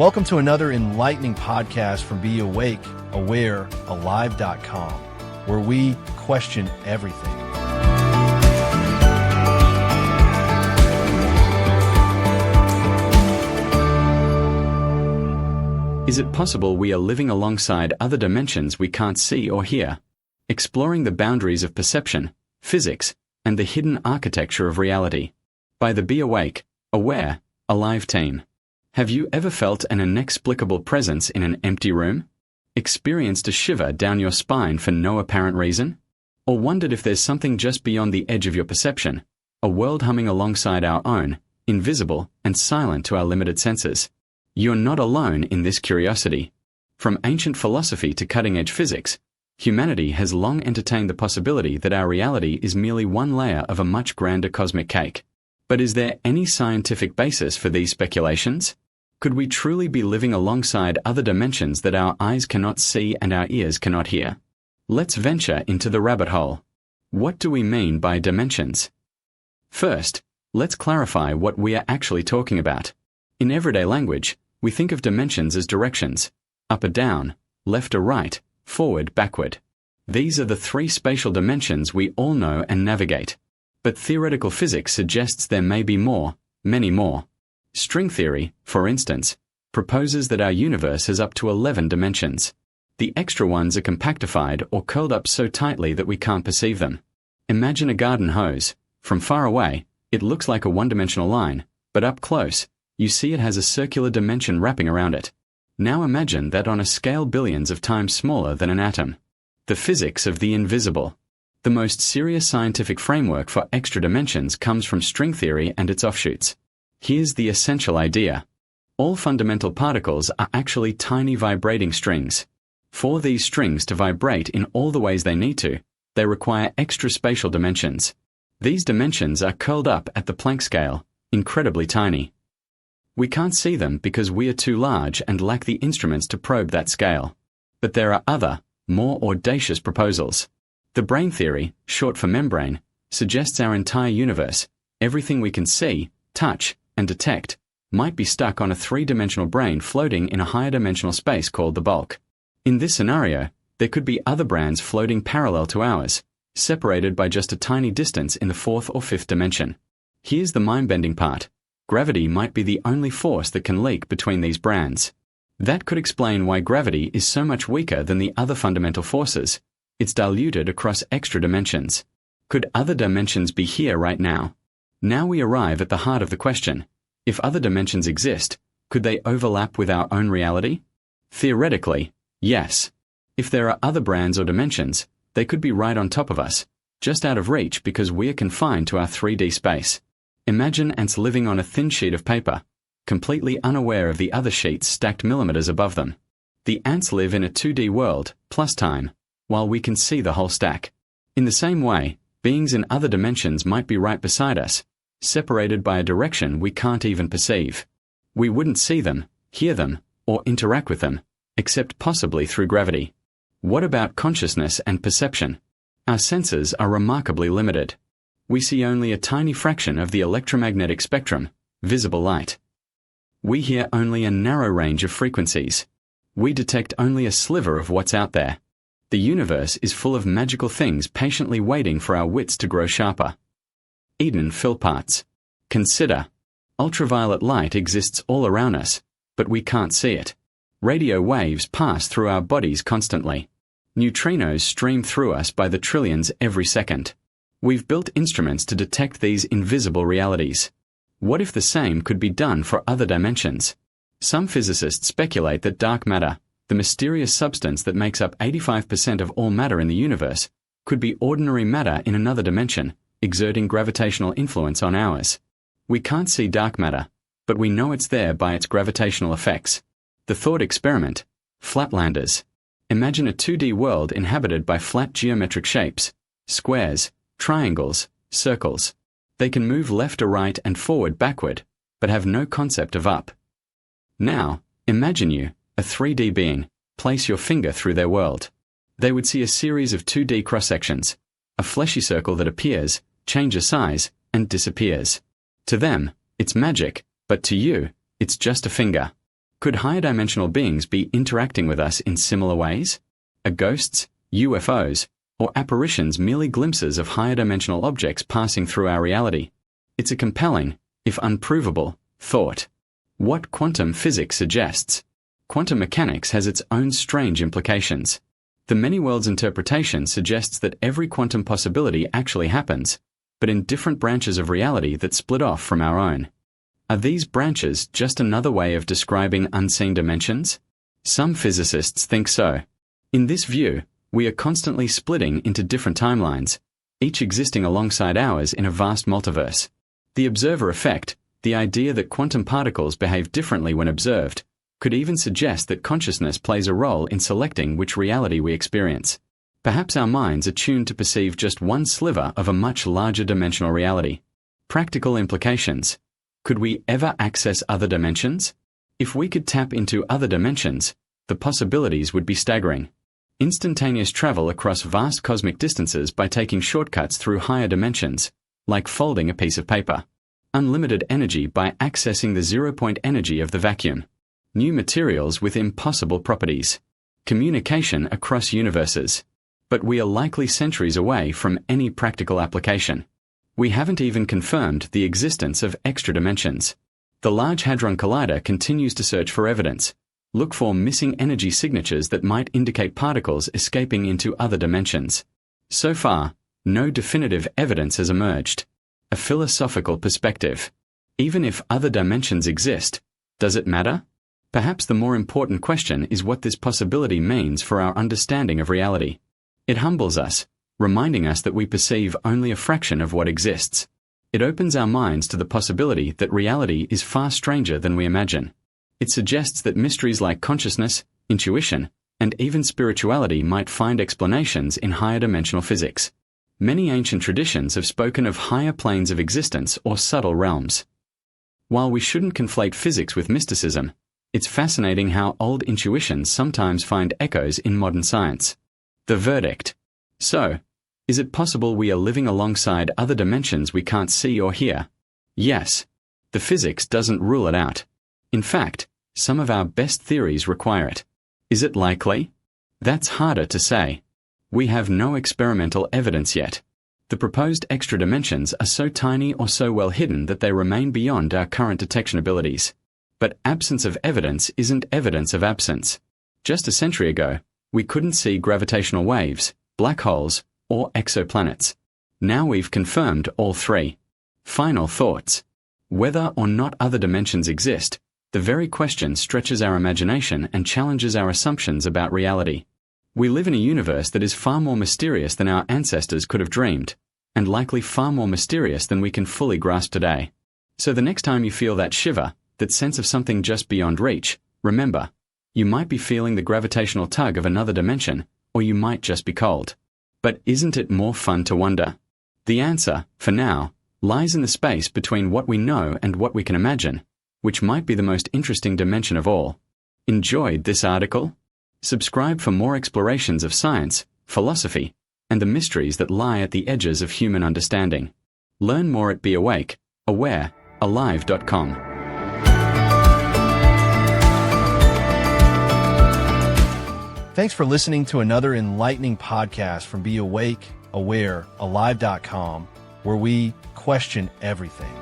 Welcome to another enlightening podcast from Be Awake, Aware, Alive.com, where we question everything. Is it possible we are living alongside other dimensions we can't see or hear, exploring the boundaries of perception, physics, and the hidden architecture of reality? By the Be Awake, Aware, Alive team. Have you ever felt an inexplicable presence in an empty room? Experienced a shiver down your spine for no apparent reason? Or wondered if there's something just beyond the edge of your perception, a world humming alongside our own, invisible and silent to our limited senses? You're not alone in this curiosity. From ancient philosophy to cutting-edge physics, humanity has long entertained the possibility that our reality is merely one layer of a much grander cosmic cake. But is there any scientific basis for these speculations? Could we truly be living alongside other dimensions that our eyes cannot see and our ears cannot hear? Let's venture into the rabbit hole. What do we mean by dimensions? First, let's clarify what we are actually talking about. In everyday language, we think of dimensions as directions: up or down, left or right, forward, backward. These are the three spatial dimensions we all know and navigate. But theoretical physics suggests there may be more, many more. String theory, for instance, proposes that our universe has up to 11 dimensions. The extra ones are compactified or curled up so tightly that we can't perceive them. Imagine a garden hose. From far away, it looks like a one-dimensional line, but up close, you see it has a circular dimension wrapping around it. Now imagine that on a scale billions of times smaller than an atom. The physics of the invisible. The most serious scientific framework for extra dimensions comes from string theory and its offshoots. Here's the essential idea. All fundamental particles are actually tiny vibrating strings. For these strings to vibrate in all the ways they need to, they require extra spatial dimensions. These dimensions are curled up at the Planck scale, incredibly tiny. We can't see them because we are too large and lack the instruments to probe that scale. But there are other, more audacious proposals. The brane theory, short for membrane, suggests our entire universe, everything we can see, touch, and detect, might be stuck on a three-dimensional brane floating in a higher dimensional space called the bulk. In this scenario, there could be other branes floating parallel to ours, separated by just a tiny distance in the fourth or fifth dimension. Here's the mind-bending part. Gravity might be the only force that can leak between these branes. That could explain why gravity is so much weaker than the other fundamental forces. It's diluted across extra dimensions. Could other dimensions be here right now? Now we arrive at the heart of the question. If other dimensions exist, could they overlap with our own reality? Theoretically, yes. If there are other branes or dimensions, they could be right on top of us, just out of reach because we are confined to our 3D space. Imagine ants living on a thin sheet of paper, completely unaware of the other sheets stacked millimeters above them. The ants live in a 2D world, plus time, while we can see the whole stack. In the same way, beings in other dimensions might be right beside us, separated by a direction we can't even perceive. We wouldn't see them, hear them, or interact with them, except possibly through gravity. What about consciousness and perception? Our senses are remarkably limited. We see only a tiny fraction of the electromagnetic spectrum, visible light. We hear only a narrow range of frequencies. We detect only a sliver of what's out there. The universe is full of magical things patiently waiting for our wits to grow sharper. Eden Philparts. Consider. Ultraviolet light exists all around us, but we can't see it. Radio waves pass through our bodies constantly. Neutrinos stream through us by the trillions every second. We've built instruments to detect these invisible realities. What if the same could be done for other dimensions? Some physicists speculate that dark matter, the mysterious substance that makes up 85% of all matter in the universe, could be ordinary matter in another dimension, exerting gravitational influence on ours. We can't see dark matter, but we know it's there by its gravitational effects. The thought experiment. Flatlanders. Imagine a 2D world inhabited by flat geometric shapes, squares, triangles, circles. They can move left or right and forward backward, but have no concept of up. Now, imagine you, a 3D being, place your finger through their world. They would see a series of 2D cross-sections, a fleshy circle that appears, changes size, and disappears. To them, it's magic, but to you, it's just a finger. Could higher dimensional beings be interacting with us in similar ways? Are ghosts, UFOs, or apparitions merely glimpses of higher dimensional objects passing through our reality? It's a compelling, if unprovable, thought. What quantum physics suggests. Quantum mechanics has its own strange implications. The many worlds interpretation suggests that every quantum possibility actually happens, but in different branches of reality that split off from our own. Are these branches just another way of describing unseen dimensions? Some physicists think so. In this view, we are constantly splitting into different timelines, each existing alongside ours in a vast multiverse. The observer effect, the idea that quantum particles behave differently when observed, could even suggest that consciousness plays a role in selecting which reality we experience. Perhaps our minds are tuned to perceive just one sliver of a much larger dimensional reality. Practical implications. Could we ever access other dimensions? If we could tap into other dimensions, the possibilities would be staggering. Instantaneous travel across vast cosmic distances by taking shortcuts through higher dimensions, like folding a piece of paper. Unlimited energy by accessing the zero-point energy of the vacuum. New materials with impossible properties. Communication across universes. But we are likely centuries away from any practical application. We haven't even confirmed the existence of extra dimensions. The Large Hadron Collider continues to search for evidence. Look for missing energy signatures that might indicate particles escaping into other dimensions. So far, no definitive evidence has emerged. A philosophical perspective. Even if other dimensions exist, does it matter? Perhaps the more important question is what this possibility means for our understanding of reality. It humbles us, reminding us that we perceive only a fraction of what exists. It opens our minds to the possibility that reality is far stranger than we imagine. It suggests that mysteries like consciousness, intuition, and even spirituality might find explanations in higher dimensional physics. Many ancient traditions have spoken of higher planes of existence or subtle realms. While we shouldn't conflate physics with mysticism, it's fascinating how old intuitions sometimes find echoes in modern science. The verdict. So, is it possible we are living alongside other dimensions we can't see or hear? Yes. The physics doesn't rule it out. In fact, some of our best theories require it. Is it likely? That's harder to say. We have no experimental evidence yet. The proposed extra dimensions are so tiny or so well hidden that they remain beyond our current detection abilities. But absence of evidence isn't evidence of absence. Just a century ago, we couldn't see gravitational waves, black holes, or exoplanets. Now we've confirmed all three. Final thoughts. Whether or not other dimensions exist, the very question stretches our imagination and challenges our assumptions about reality. We live in a universe that is far more mysterious than our ancestors could have dreamed, and likely far more mysterious than we can fully grasp today. So the next time you feel that shiver, that sense of something just beyond reach, remember, you might be feeling the gravitational tug of another dimension, or you might just be cold. But isn't it more fun to wonder? The answer, for now, lies in the space between what we know and what we can imagine, which might be the most interesting dimension of all. Enjoyed this article? Subscribe for more explorations of science, philosophy, and the mysteries that lie at the edges of human understanding. Learn more at beawakeaware.alive.com. Thanks for listening to another enlightening podcast from Be Awake, Aware, Alive.com, where we question everything.